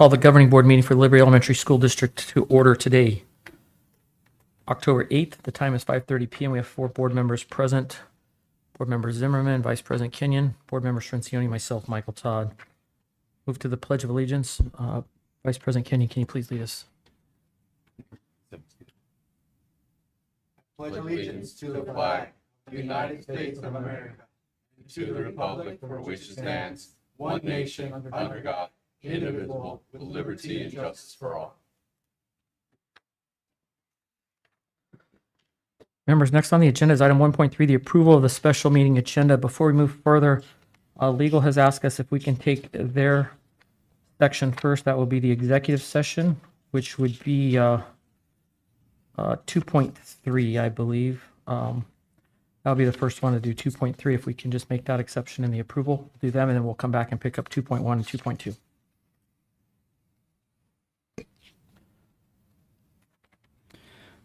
call the governing board meeting for Liberty Elementary School District to order today, October 8th. The time is 5:30 p.m. We have 4 board members present. Board Member Zimmerman, Vice President Kenyon, Board Member Strincioni, myself, Michael Todd. Move to the Pledge of Allegiance. Vice President Kenyon, can you please lead us? Pledge allegiance to the flag of the United States of America, and to the republic for which it stands, one nation, under God, indivisible, with liberty and justice for all. Members, next on the agenda is item 1.3, the approval of the special meeting agenda. Before we move further, legal has asked us if we can take their section first. That will be the executive session, which would be 2.3, I believe. That'll be the first one to do 2.3. If we can just make that exception in the approval, do them, and then we'll come back and pick up 2.1 and 2.2.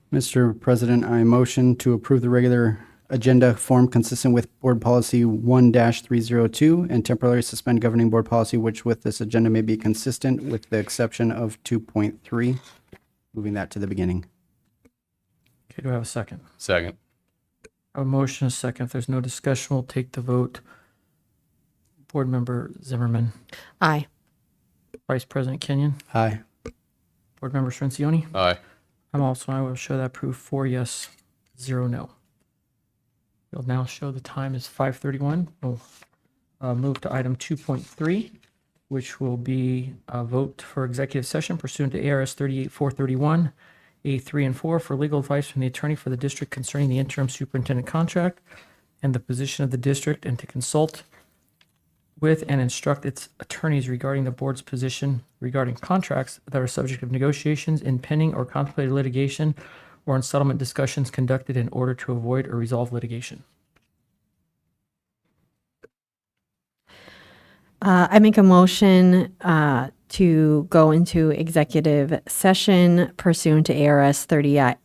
Mr. President, I motion to approve the regular agenda form consistent with Board Policy 1-302 and temporarily suspend governing board policy, which with this agenda may be consistent with the exception of 2.3, moving that to the beginning. Okay, do I have a second? Second. I have a motion, a second. If there's no discussion, we'll take the vote. Board Member Zimmerman. Aye. Vice President Kenyon. Aye. Board Member Strincioni. Aye. I'm also, I will show that proof 4 yes, 0 no. We'll now show the time is 5:31. We'll move to item 2.3, which will be a vote for executive session pursuant to ARS 38431, A3 and 4 for legal advice from the attorney for the district concerning the interim superintendent contract and the position of the district, and to consult with and instruct its attorneys regarding the board's position regarding contracts that are subject of negotiations in pending or contemplated litigation or in settlement discussions conducted in order to avoid or resolve litigation. I make a motion to go into executive session pursuant to ARS 38-431.03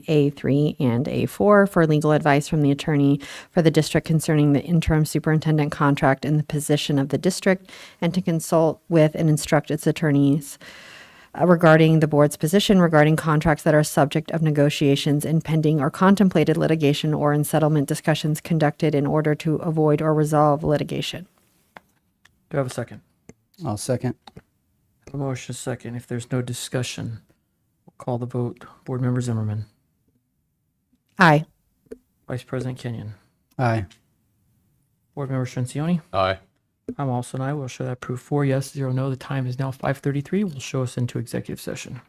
A3 and A4 for legal advice from the attorney for the district concerning the interim superintendent contract and the position of the district, and to consult with and instruct its attorneys regarding the board's position regarding contracts that are subject of negotiations in pending or contemplated litigation or in settlement discussions conducted in order to avoid or resolve litigation. Do I have a second? I'll second. A motion, a second. If there's no discussion, we'll call the vote. Board Member Zimmerman. Aye. Vice President Kenyon. Aye. Board Member Strincioni. Aye. I'm also an aye. We'll show that proof 4 yes, 0 no. The time is now 5:33. We'll show us into executive session.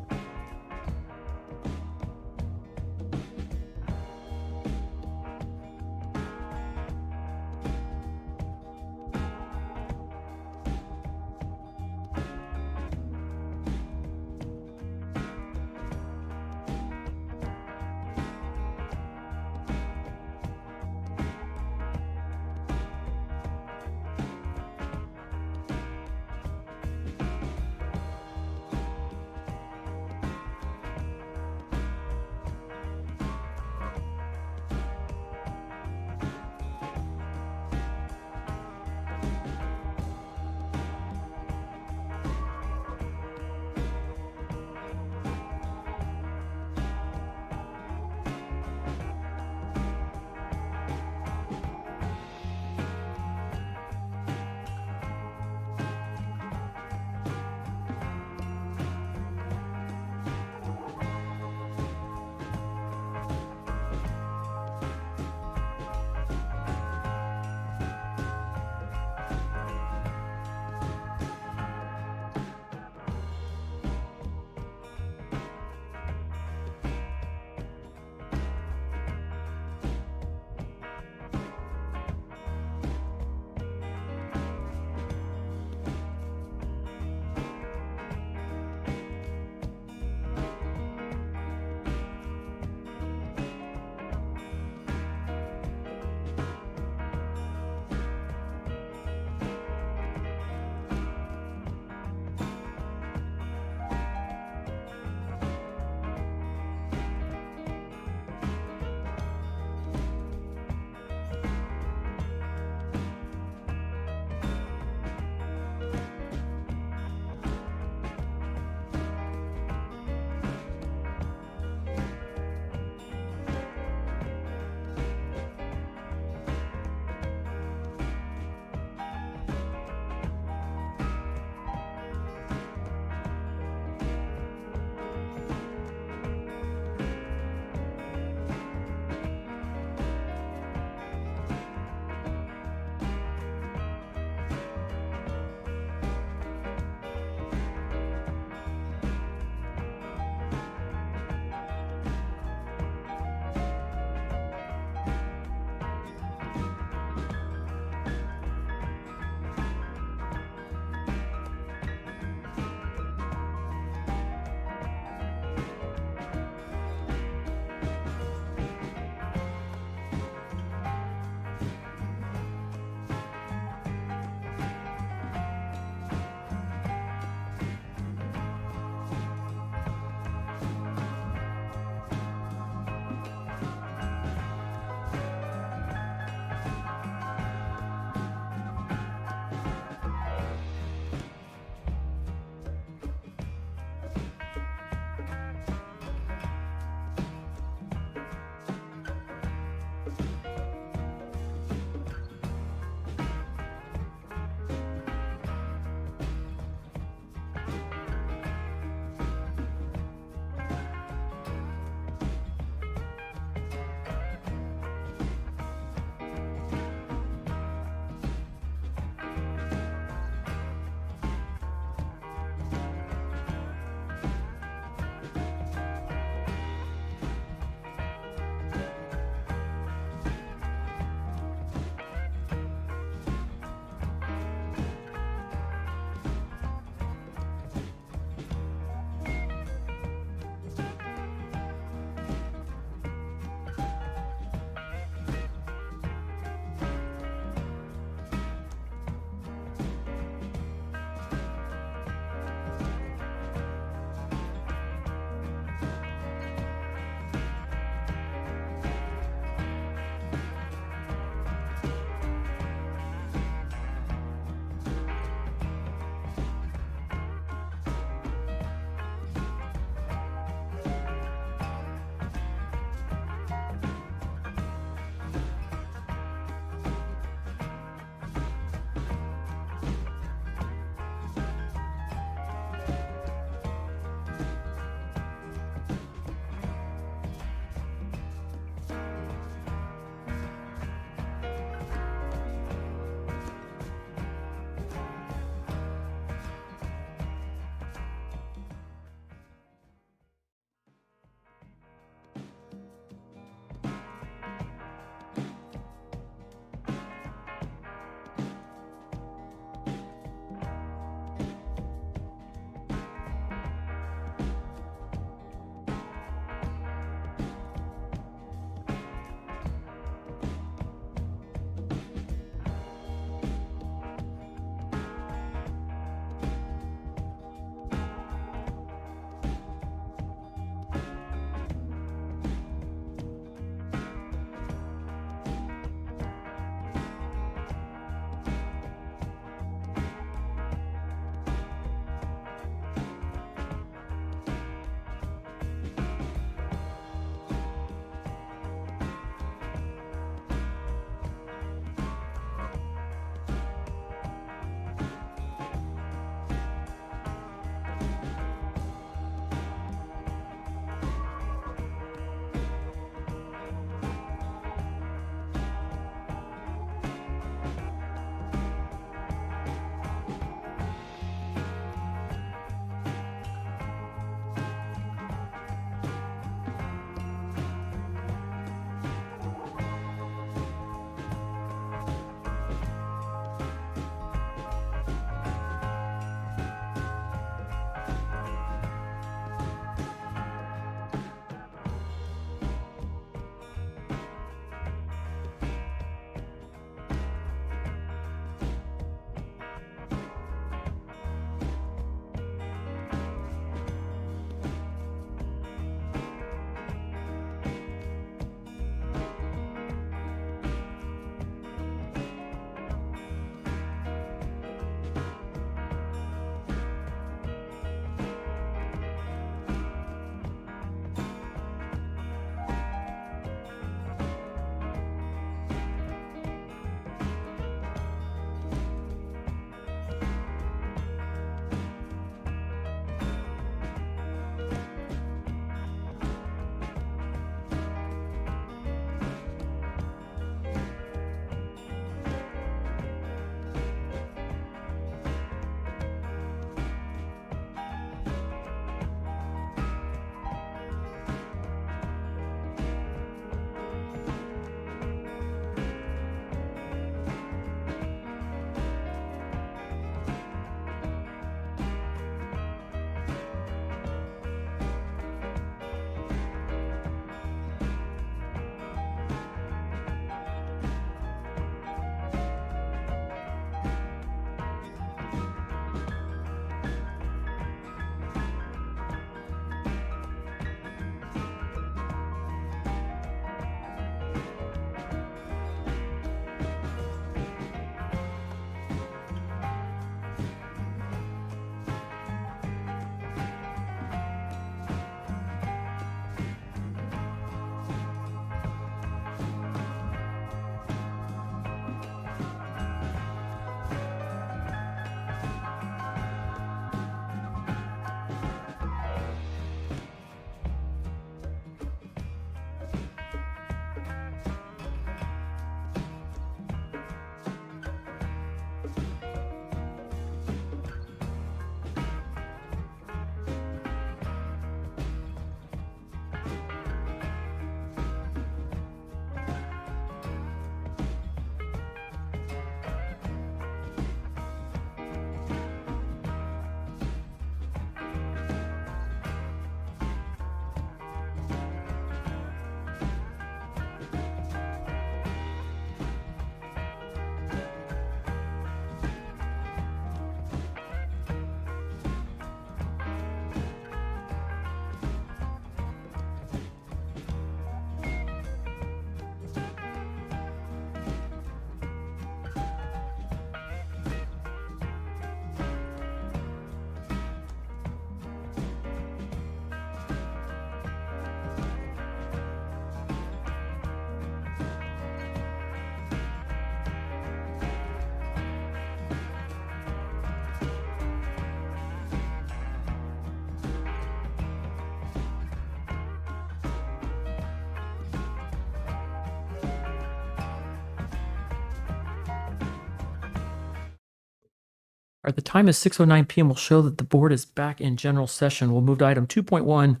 All right, the time is 6:09 PM. Will show that the board is back in general session. We'll move to item 2.1,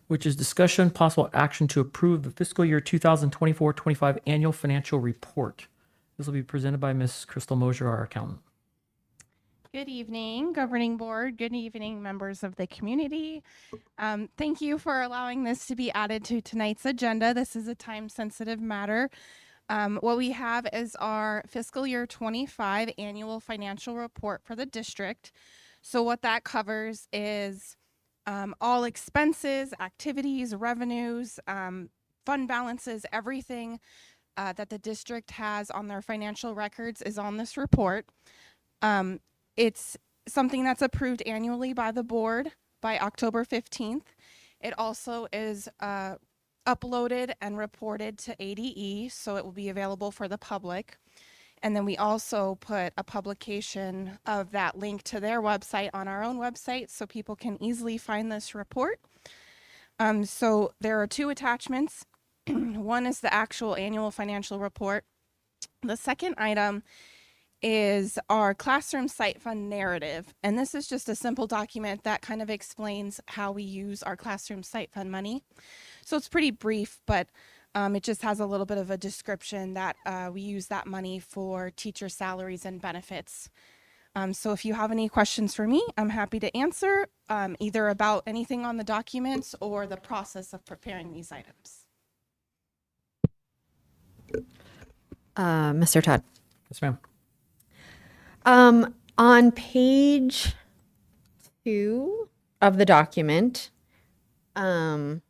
which is discussion, possible action to approve the fiscal year 2024-25 annual financial report. This will be presented by Ms. Crystal Mosier, our accountant. Good evening, governing board. Good evening, members of the community. Thank you for allowing this to be added to tonight's agenda. This is a time-sensitive matter. What we have is our fiscal year 25 annual financial report for the district. So what that covers is all expenses, activities, revenues, fund balances, everything that the district has on their financial records is on this report. It's something that's approved annually by the board by October 15th. It also is uploaded and reported to ADE, so it will be available for the public. And then we also put a publication of that link to their website on our own website so people can easily find this report. So there are two attachments. One is the actual annual financial report. The second item is our classroom site fund narrative. And this is just a simple document that kind of explains how we use our classroom site fund money. So it's pretty brief, but it just has a little bit of a description that we use that money for teacher salaries and benefits. So if you have any questions for me, I'm happy to answer either about anything on the documents or the process of preparing these items. Mr. Todd. Yes, ma'am. On page 2 of the document, and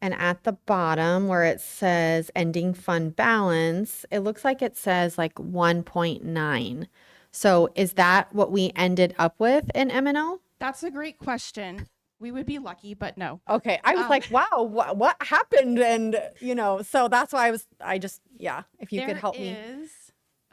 at the bottom where it says ending fund balance, it looks like it says like 1.9. So is that what we ended up with in M&O? That's a great question. We would be lucky, but no. Okay, I was like, wow, what happened? And, so that's why if you could help me.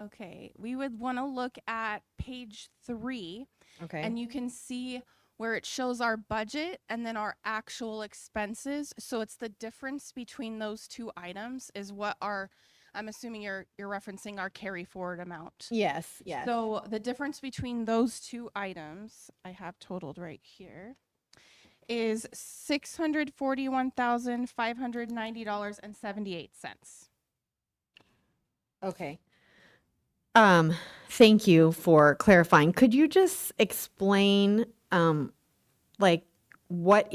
Okay, we would want to look at page 3. Okay. And you can see where it shows our budget and then our actual expenses. So it's the difference between those two items is what I'm assuming you're referencing our carry forward amount. Yes. So the difference between those two items, I have totaled right here, is $641,590.78. Okay. Thank you for clarifying. Could you just explain, what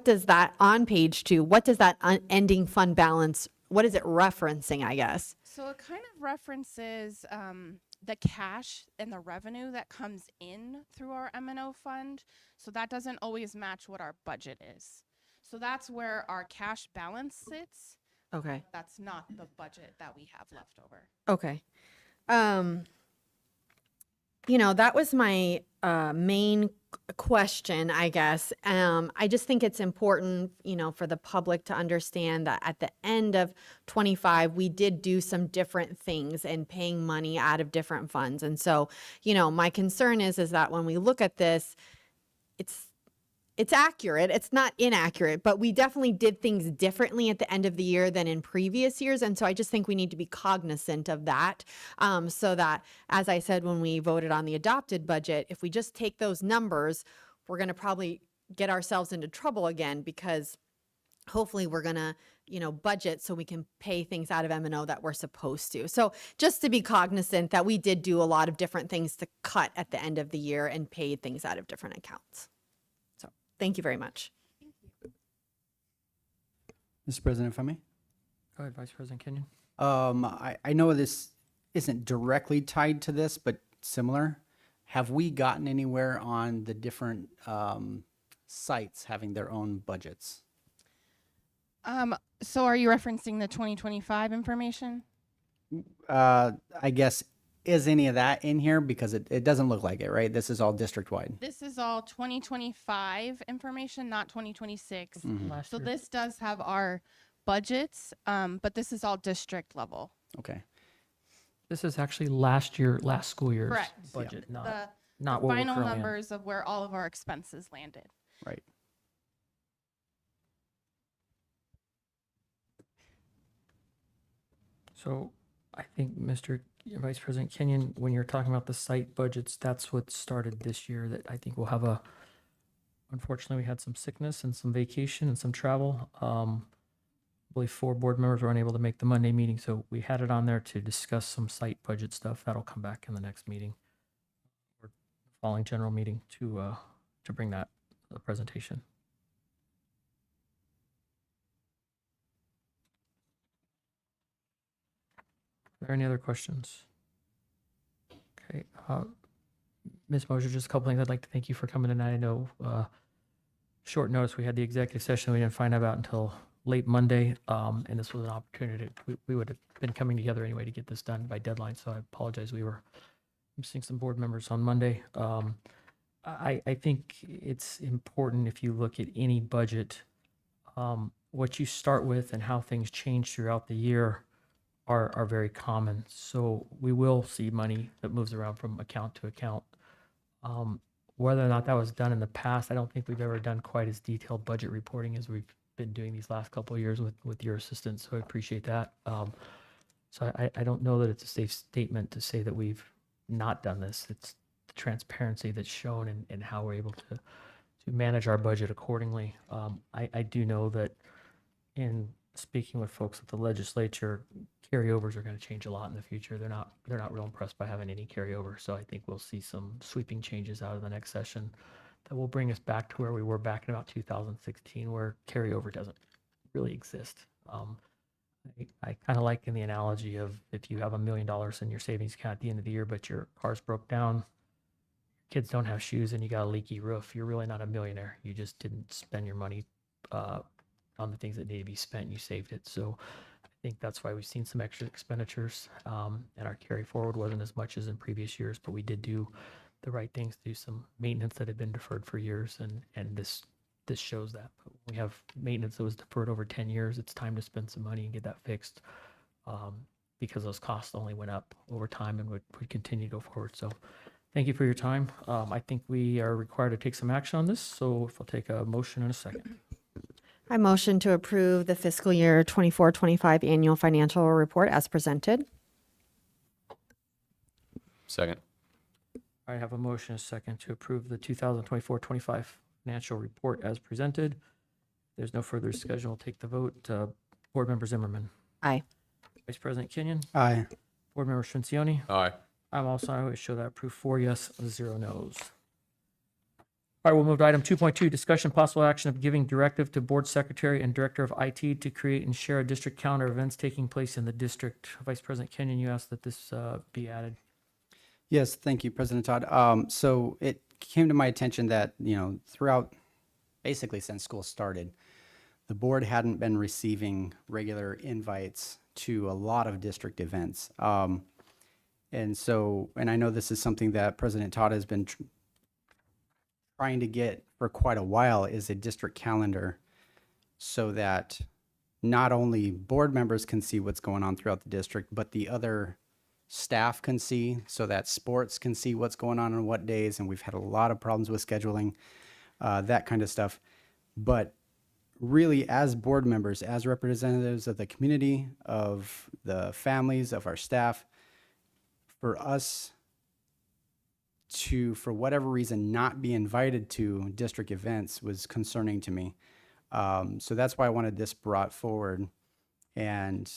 does that on page 2, what does that ending fund balance, what is it referencing, I guess? So it kind of references the cash and the revenue that comes in through our M&O fund. So that doesn't always match what our budget is. So that's where our cash balance sits. Okay. That's not the budget that we have left over. Okay. That was my main question, I guess. I just think it's important, for the public to understand that at the end of 25, we did do some different things and paying money out of different funds. And so, my concern is that when we look at this, it's accurate. It's not inaccurate, but we definitely did things differently at the end of the year than in previous years. And so I just think we need to be cognizant of that, so that, as I said, when we voted on the adopted budget, if we just take those numbers, we're going to probably get ourselves into trouble again, because hopefully we're going to, budget so we can pay things out of M&O that we're supposed to. So just to be cognizant that we did do a lot of different things to cut at the end of the year and pay things out of different accounts. Thank you very much. Mr. President, if I may. Go ahead, Vice President Kenyon. I know this isn't directly tied to this, but similar. Have we gotten anywhere on the different sites having their own budgets? So are you referencing the 2025 information? I guess, is any of that in here? Because it doesn't look like it, right? This is all district-wide. This is all 2025 information, not 2026. Last So year. this does have our budgets, but this is all district level. Okay. This is actually last school year's Correct. budget, not The what we're final currently in. numbers of where all of our expenses landed. Right. So I think Mr. Vice President Kenyon, when you're talking about the site budgets, that's what started this year that I think we'll have unfortunately, we had some sickness and some vacation and some travel. I believe 4 board members were unable to make the Monday meeting, so we had it on there to discuss some site budget stuff. That'll come back in the next meeting or following general meeting to bring that presentation. Are there any other questions? Okay, Ms. Mosier, just a couple things. I'd like to thank you for coming tonight. I know short notice, we had the executive session we didn't find out about until late Monday, and this was an opportunity. We would have been coming together anyway to get this done by deadline, so I apologize. We were missing some board members on Monday. I think it's important if you look at any budget, what you start with and how things change throughout the year are very common. So we will see money that moves around from account to account. Whether or not that was done in the past, I don't think we've ever done quite as detailed budget reporting as we've been doing these last couple of years with your assistance. So I appreciate that. So I don't know that it's a safe statement to say that we've not done this. It's the transparency that's shown and how we're able to manage our budget accordingly. I do know that in speaking with folks at the legislature, carryovers are going to change a lot in the future. They're not real impressed by having any carryover. So I think we'll see some sweeping changes out of the next session that will bring us back to where we were back in about 2016, where carryover doesn't really exist. I kind of like in the analogy of if you have $1 million in your savings account at the end of the year, but your car's broke down, kids don't have shoes, and you got a leaky roof, you're really not a millionaire. You just didn't spend your money on the things that need to be spent, and you saved it. So I think that's why we've seen some extra expenditures, and our carry forward wasn't as much as in previous years, but we did do the right things to do some maintenance that had been deferred for years, and this shows that. But when we have maintenance that was deferred over 10 years, it's time to spend some money and get that fixed, because those costs only went up over time and would continue to go forward. So thank you for your time. I think we are required to take some action on this, so if I'll take a motion in a second. I motion to approve the fiscal year 24-25 annual financial report as presented. Second. I have a motion and a second to approve the 2024-25 financial report as presented. There's no further discussion. We'll take the vote. Board Member Zimmerman. Aye. Vice President Kenyon. Aye. Board Member Shinsioni. Aye. I'm also, I always show that approved 4 yes, 0 no's. All right, we'll move to item 2.2, discussion possible action of giving directive to Board Secretary and Director of IT to create and share a district calendar of events taking place in the district. Vice President Kenyon, you asked that this be added. Yes, thank you, President Todd. So it came to my attention that, throughout, basically since school started, the board hadn't been receiving regular invites to a lot of district events. And I know this is something that President Todd has been trying to get for quite a while, is a district calendar so that not only board members can see what's going on throughout the district, but the other staff can see, so that sports can see what's going on what days. And we've had a lot of problems with scheduling, that kind of stuff. But really, as board members, as representatives of the community, of the families, of our staff, for us to, for whatever reason, not be invited to district events was concerning to me. So that's why I wanted this brought forward. And,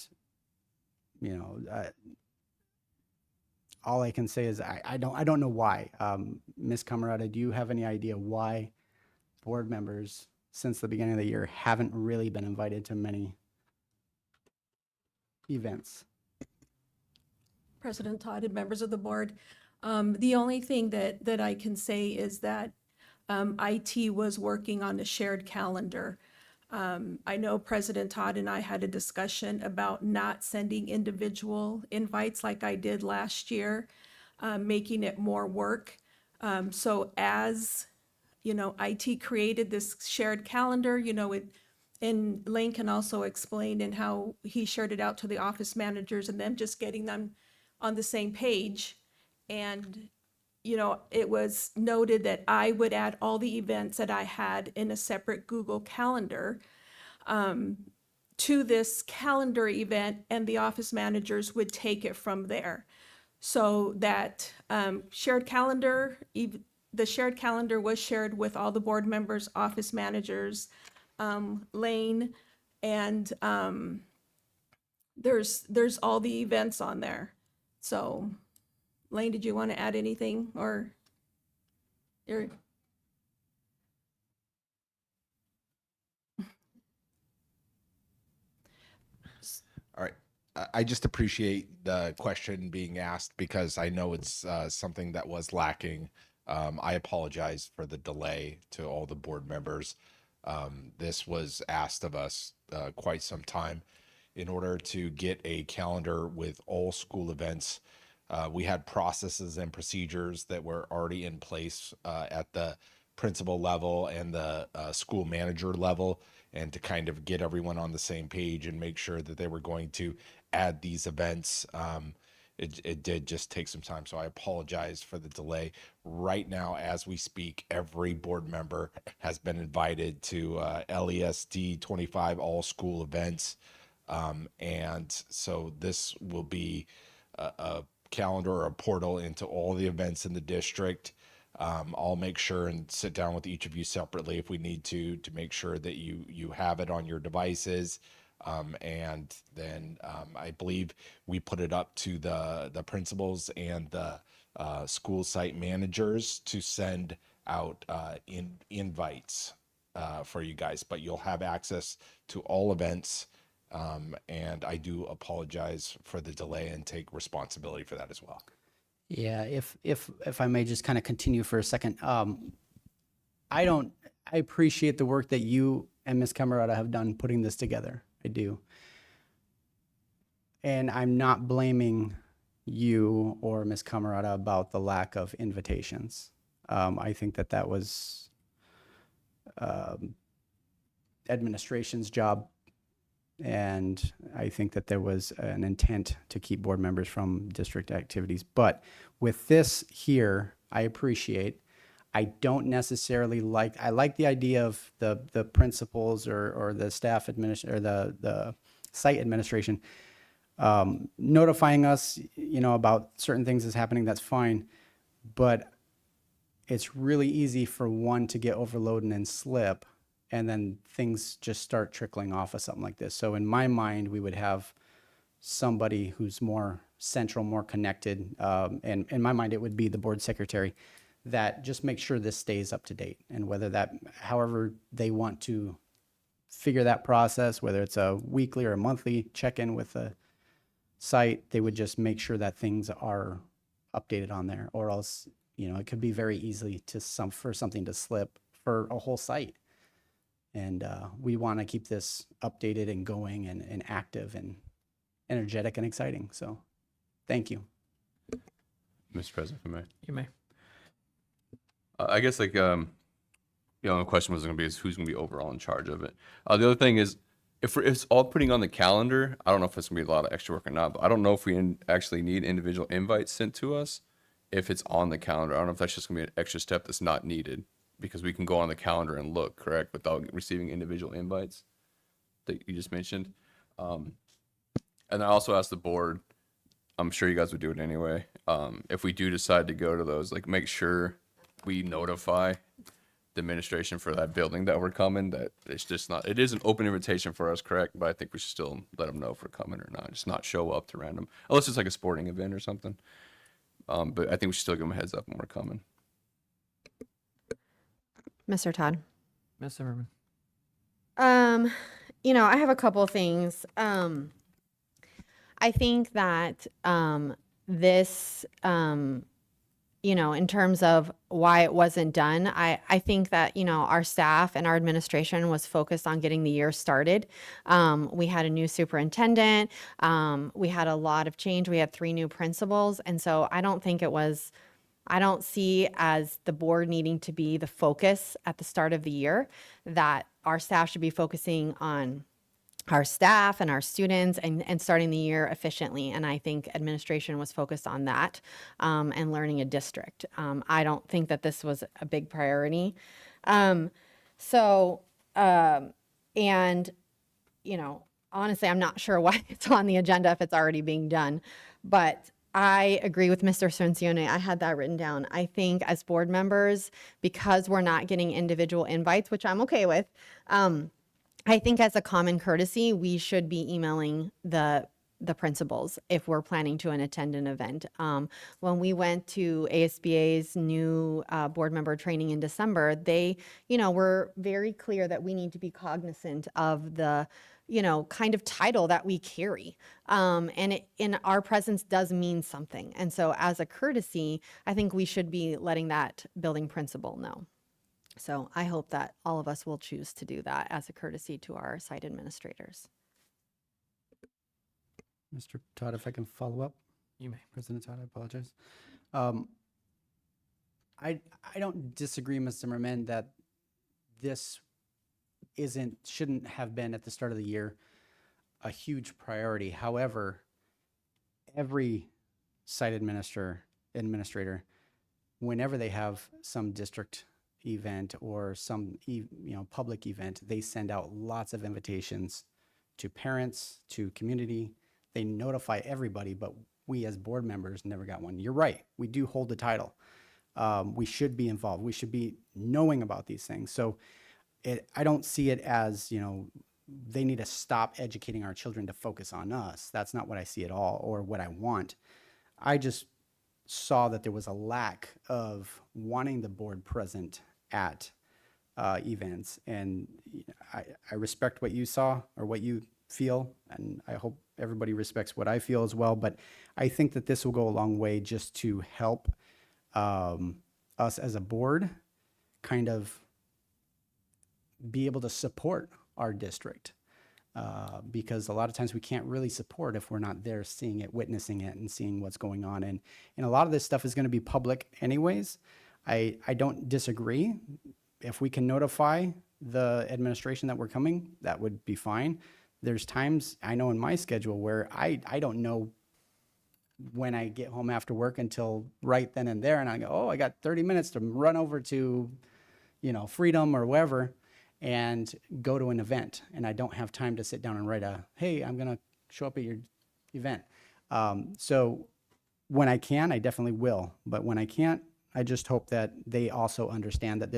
all I can say is I don't know why. Ms. Camarada, do you have any idea why board members since the beginning of the year haven't really been invited to many events? President Todd and members of the board, the only thing that I can say is that IT was working on a shared calendar. I know President Todd and I had a discussion about not sending individual invites like I did last year, making it more work. So as, IT created this shared calendar, and Lane can also explain in how he shared it out to the office managers and them just getting them on the same page. And, it was noted that I would add all the events that I had in a separate Google Calendar to this calendar event, and the office managers would take it from there. so that shared calendar, the shared calendar was shared with all the board members, office managers, Lane, and there's all the events on there. So, Lane, did you want to add anything, or you're? All right. I just appreciate the question being asked because I know it's something that was lacking. I apologize for the delay to all the board members. This was asked of us quite some time in order to get a calendar with all school events. We had processes and procedures that were already in place at the principal level and the school manager level, and to kind of get everyone on the same page and make sure that they were going to add these events. It did just take some time, so I apologize for the delay. Right now, as we speak, every board member has been invited to LESD 25 all school events. And so this will be a calendar or a portal into all the events in the district. I'll make sure and sit down with each of you separately if we need to make sure that you have it on your devices. And then I believe we put it up to the principals and the school site managers to send out invites for you guys, but you'll have access to all events. And I do apologize for the delay and take responsibility for that as well. Yeah, if I may just kind of continue for a second. I appreciate the work that you and Ms. Camerata have done putting this together. I do. And I'm not blaming you or Ms. Camerata about the lack of invitations. I think that was administration's job. And I think that there was an intent to keep board members from district activities. But with this here, I appreciate. I don't necessarily I like the idea of the principals or the staff or the site administration notifying us, about certain things that's happening. That's fine. But it's really easy for one to get overloaded and slip, and then things just start trickling off of something like this. So in my mind, we would have somebody who's more central, more connected. And in my mind, it would be the board secretary that just makes sure this stays up to date. And however they want to figure that process, whether it's a weekly or a monthly check-in with the site, they would just make sure that things are updated on there, or else, it could be very easily for something to slip for a whole site. And we want to keep this updated and going and active and energetic and exciting. So thank you. Mr. President, if I may. You may. I guess the question was going to be is who's going to be overall in charge of it. The other thing is if it's all putting on the calendar, I don't know if it's going to be a lot of extra work or not, but I don't know if we actually need individual invites sent to us if it's on the calendar. I don't know if that's just going to be an extra step that's not needed, because we can go on the calendar and look, correct, without receiving individual invites that you just mentioned. And I also asked the board, I'm sure you guys would do it anyway, if we do decide to go to those, make sure we notify the administration for that building that we're coming, that it's just not, it is an open invitation for us, correct? But I think we should still let them know if we're coming or not, just not show up to random, unless it's like a sporting event or something. But I think we should still give them a heads up when we're coming. Mr. Todd. Ms. Zimmerman. I have a couple things. I think that this, in terms of why it wasn't done, I think that, our staff and our administration was focused on getting the year started. We had a new superintendent. We had a lot of change. We had 3 new principals. And so I don't see as the board needing to be the focus at the start of the year, that our staff should be focusing on our staff and our students and starting the year efficiently. And I think administration was focused on that and learning a district. I don't think that this was a big priority. Honestly, I'm not sure why it's on the agenda if it's already being done. But I agree with Mr. Cercione. I had that written down. I think as board members, because we're not getting individual invites, which I'm okay with, I think as a common courtesy, we should be emailing the principals if we're planning to attend an event. When we went to ASBA's new board member training in December, they, were very clear that we need to be cognizant of the, kind of title that we carry. In our presence does mean something. And so as a courtesy, I think we should be letting that building principal know. So I hope that all of us will choose to do that as a courtesy to our site administrators. Mr. Todd, if I can follow up? You may. President Todd, I apologize. I don't disagree, Ms. Zimmerman, that this shouldn't have been at the start of the year a huge priority. However, every site administrator, whenever they have some district event or some public event, they send out lots of invitations to parents, to community. They notify everybody, but we as board members never got one. You're right. We do hold the title. We should be involved. We should be knowing about these things. So I don't see it as, they need to stop educating our children to focus on us. That's not what I see at all or what I want. I just saw that there was a lack of wanting the board present at events. And I respect what you saw or what you feel, and I hope everybody respects what I feel as well. But I think that this will go a long way just to help us as a board kind of be able to support our district. Because a lot of times we can't really support if we're not there seeing it, witnessing it, and seeing what's going on. And a lot of this stuff is going to be public anyways. I don't disagree. If we can notify the administration that we're coming, that would be fine. There's times I know in my schedule where I don't know when I get home after work until right then and there. And I go, oh, I got 30 minutes to run over to, Freedom or wherever and go to an event. And I don't have time to sit down and write hey, I'm going to show up at your event. So when I can, I definitely will. But when I can't, I just hope that they also understand that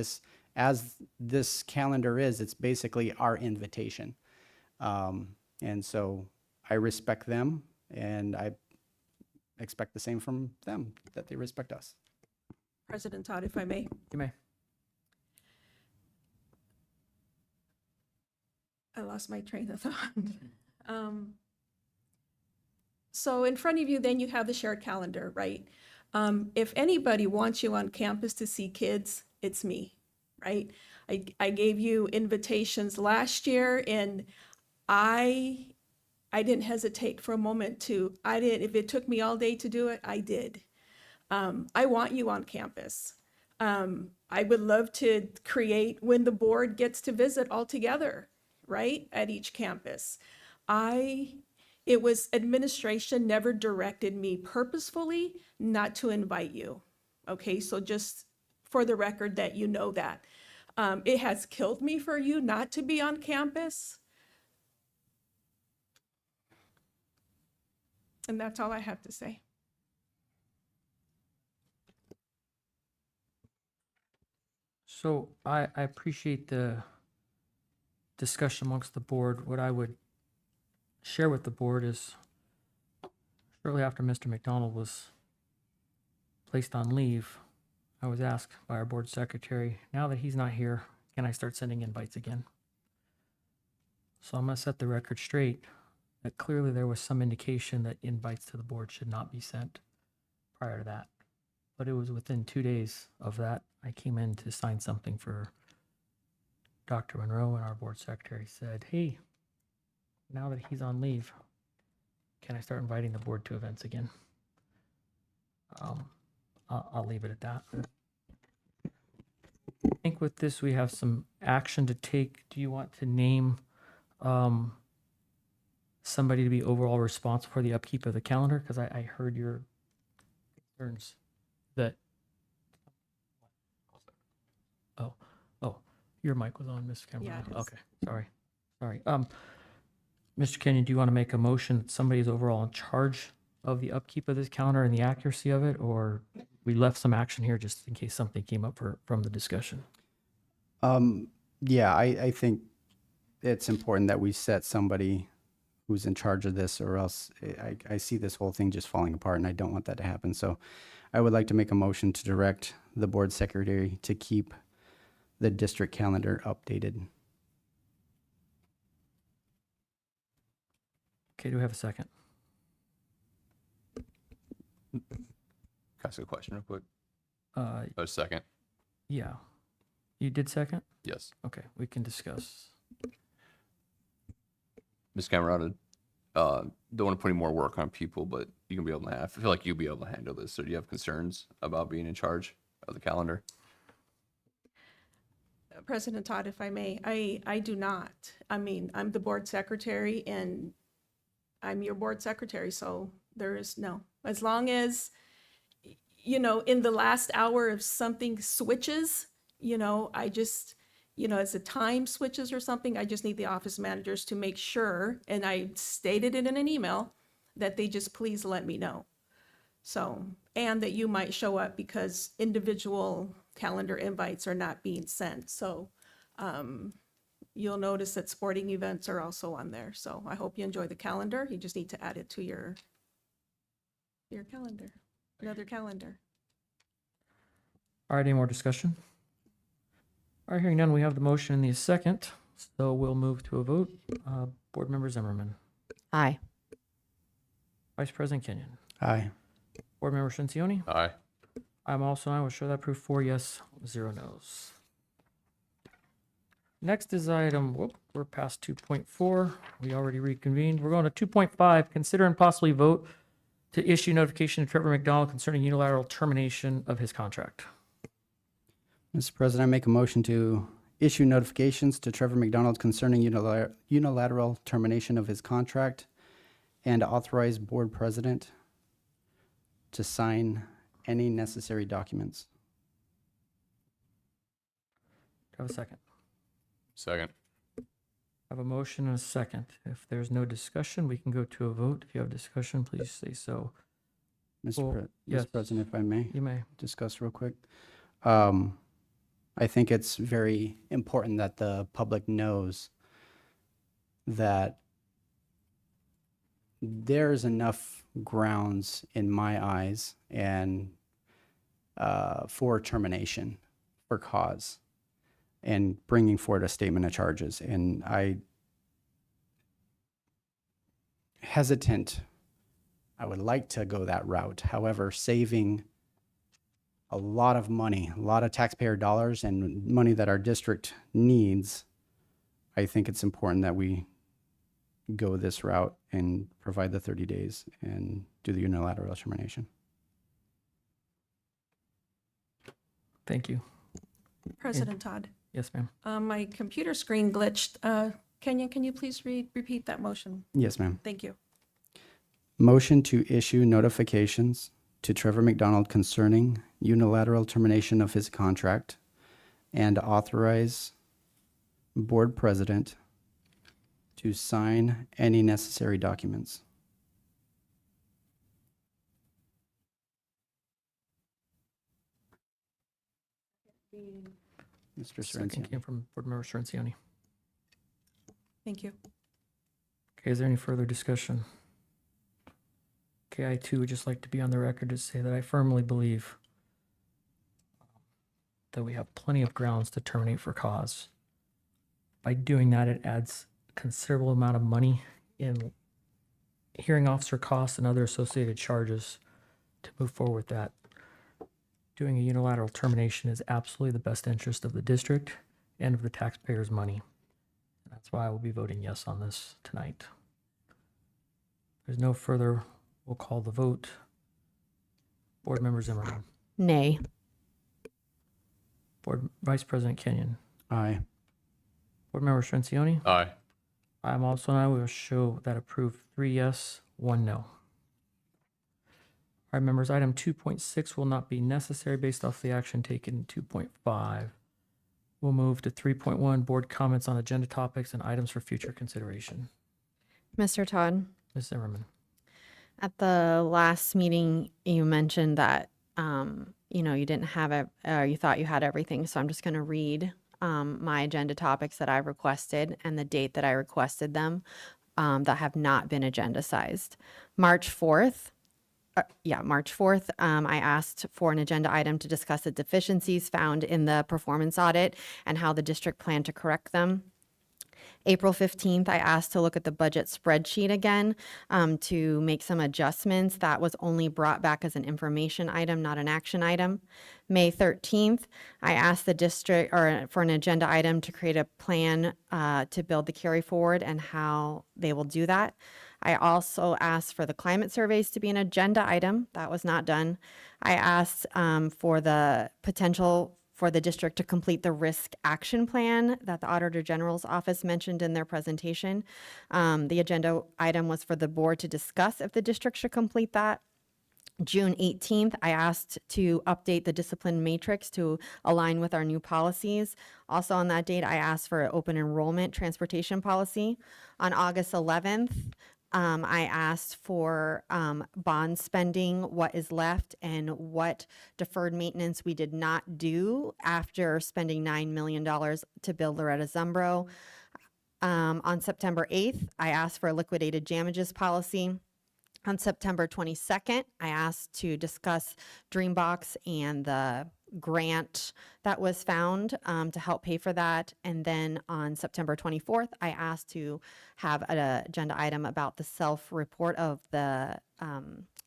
as this calendar is, it's basically our invitation. And so I respect them, and I expect the same from them, that they respect us. President Todd, if I may. You may. I lost my train of thought. So in front of you, then you have the shared calendar, right? If anybody wants you on campus to see kids, it's me, right? I gave you invitations last year, and I didn't hesitate for a moment if it took me all day to do it, I did. I want you on campus. I would love to create when the board gets to visit all together, right, at each campus. It was administration never directed me purposefully not to invite you. Okay, so just for the record that you know that. It has killed me for you not to be on campus. And that's all I have to say. So I appreciate the discussion amongst the board. What I would share with the board is shortly after Mr. McDonald was placed on leave, I was asked by our board secretary, now that he's not here, can I start sending invites again? So I'm going to set the record straight that clearly there was some indication that invites to the board should not be sent prior to that. But it was within 2 days of that, I came in to sign something for Dr. Monroe, and our board secretary said, hey, now that he's on leave, can I start inviting the board to events again? I'll leave it at that. I think with this, we have some action to take. Do you want to name somebody to be overall responsible for the upkeep of the calendar? Because I heard your concerns that, oh, your mic was on, Mr. Cameron. Yeah, it is. Okay, sorry. Mr. Kenyon, do you want to make a motion that somebody is overall in charge of the upkeep of this calendar and the accuracy of it, or we left some action here just in case something came up from the discussion? Yeah, I think it's important that we set somebody who's in charge of this, or else I see this whole thing just falling apart, and I don't want that to happen. So I would like to make a motion to direct the board secretary to keep the district calendar updated. Okay, do we have a second? Can I ask a question real quick? Uh, A second. yeah. You did second? Yes. Okay, we can discuss. Ms. Camerata, don't want to put any more work on people, but you can be able to I feel like you'll be able to handle this. So do you have concerns about being in charge of the calendar? President Todd, if I may, I do not. I mean, I'm the board secretary and I'm your board secretary, so there is no. As long as, you know, in the last hour if something switches, you know, I just, you know, as the time switches or something, I just need the office managers to make sure, and I stated it in an email, that they just please let me know. So, and that you might show up because individual calendar invites are not being sent. So you'll notice that sporting events are also on there. So I hope you enjoy the calendar. You just need to add it to your calendar, another calendar. All right, any more discussion? All right, hearing none, we have the motion and the second, so we'll move to a vote. Board Member Zimmerman, Aye. Vice President Kenyon, Aye. Board Member Shensioni. Aye. I'm also an aye. Will show that proof 4 yes, 0 no's. Next is item, we're past 2.4. We already reconvened. We're going to 2.5, consider and possibly vote to issue notification to Trevor McDonald concerning unilateral termination of his contract. Mr. President, I make a motion to issue notifications to Trevor McDonald concerning unilateral termination of his contract and authorize board president to sign any necessary documents. Do I have a second? Second. I have a motion and a second. If there's no discussion, we can go to a vote. If you have discussion, please say so. Well, yes. Mr. President, if I may You may. discuss real quick. I think it's very important that the public knows that there's enough grounds in my eyes and for termination for cause and bringing forward a statement of charges. And I would like to go that route. However, saving a lot of money, a lot of taxpayer dollars and money that our district needs, I think it's important that we go this route and provide the 30 days and do the unilateral termination. Thank you. President Todd, Yes, ma'am. my computer screen glitched. Kenyon, can you please repeat that motion? Yes, ma'am. Thank you. Motion to issue notifications to Trevor McDonald concerning unilateral termination of his contract and authorize board president to sign any necessary documents. Mr. Second Sorrentino. came from Board Member Science. Thank you. Okay, is there any further discussion? Okay, I too would just like to be on the record to say that I firmly believe that we have plenty of grounds to terminate for cause. By doing that, it adds a considerable amount of money in hearing officer costs and other associated charges to move forward with that. Doing a unilateral termination is absolutely the best interest of the district and of the taxpayers' money. That's why I will be voting yes on this tonight. There's no further, we'll call the vote. Board Member Zimmerman, Nay. Board Vice President Kenyon, Aye. Board Member Science. Aye. I'm also an aye. We will show that approved 3 yes, 1 no. All right, members, item 2.6 will not be necessary based off the action taken in 2.5. We'll move to 3.1, board comments on agenda topics and items for future consideration. Mr. Todd, Ms. Zimmerman. At the last meeting, you mentioned that, you didn't have it, you thought you had everything. So I'm just going to read my agenda topics that I requested and the date that I requested them that have not been agenda-sized. March 4th, I asked for an agenda item to discuss the deficiencies found in the performance audit and how the district planned to correct them. April 15th, I asked to look at the budget spreadsheet again to make some adjustments. That was only brought back as an information item, not an action item. May 13th, I asked the district or for an agenda item to create a plan to build the carry forward and how they will do that. I also asked for the climate surveys to be an agenda item. That was not done. I asked for the potential for the district to complete the risk action plan that the Auditor General's office mentioned in their presentation. The agenda item was for the board to discuss if the district should complete that. June 18th, I asked to update the discipline matrix to align with our new policies. Also on that date, I asked for an open enrollment transportation policy. On August 11th, I asked for bond spending, what is left, and what deferred maintenance we did not do after spending $9 million to build Loretta Zumbro. On September 8th, I asked for a liquidated damages policy. On September 22nd, I asked to discuss Dreambox and the grant that was found to help pay for that. And then on September 24th, I asked to have an agenda item about the self-report of the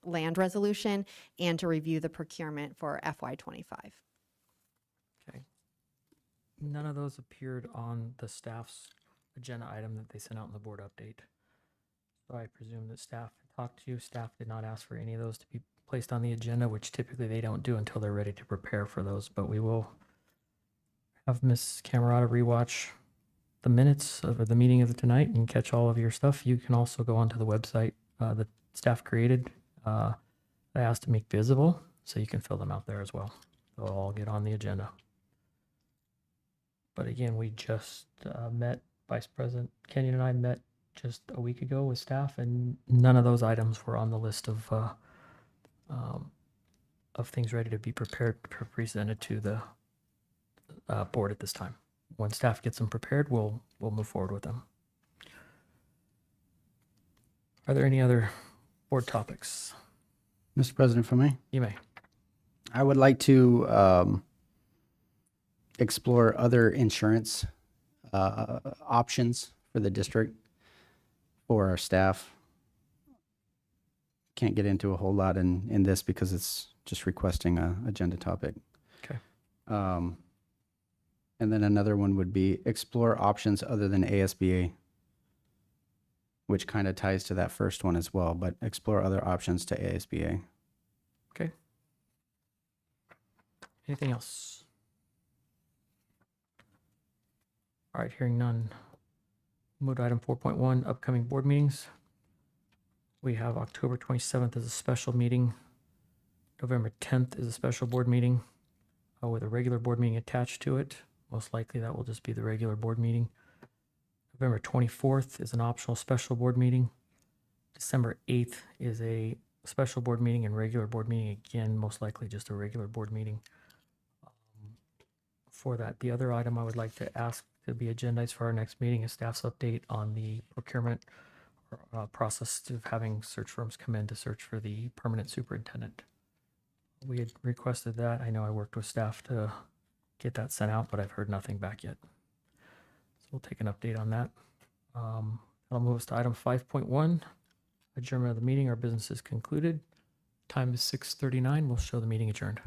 land resolution and to review the procurement for FY25. Okay. None of those appeared on the staff's agenda item that they sent out in the board update. So I presume that staff talked to you. Staff did not ask for any of those to be placed on the agenda, which typically they don't do until they're ready to prepare for those. But we will have Ms. Camerata rewatch the minutes of the meeting of tonight and catch all of your stuff. You can also go onto the website that staff created. I asked to make visible, so you can fill them out there as well. They'll all get on the agenda. But again, we just met, Vice President Kenyon and I met just a week ago with staff, and none of those items were on the list of things ready to be prepared, presented to the board at this time. When staff gets them prepared, we'll move forward with them. Are there any other board topics? Mr. President, for me, You may. I would like to explore other insurance options for the district for our staff. Can't get into a whole lot in this because it's just requesting a agenda topic. Okay. And then another one would be explore options other than ASBA, which kind of ties to that first one as well, but explore other options to ASBA. Okay. Anything else? All right, hearing none. Move to item 4.1, upcoming board meetings. We have October 27th as a special meeting. November 10th is a special board meeting with a regular board meeting attached to it. Most likely that will just be the regular board meeting. November 24th is an optional special board meeting. December 8th is a special board meeting and regular board meeting. Again, most likely just a regular board meeting. For that, the other item I would like to ask to be agendized for our next meeting is staff's update on the procurement process of having search firms come in to search for the permanent superintendent. We had requested that. I know I worked with staff to get that sent out, but I've heard nothing back yet. So we'll take an update on that. That'll move us to item 5.1, adjournment of the meeting. Our business is concluded. Time is 6:39. We'll show the meeting adjourned.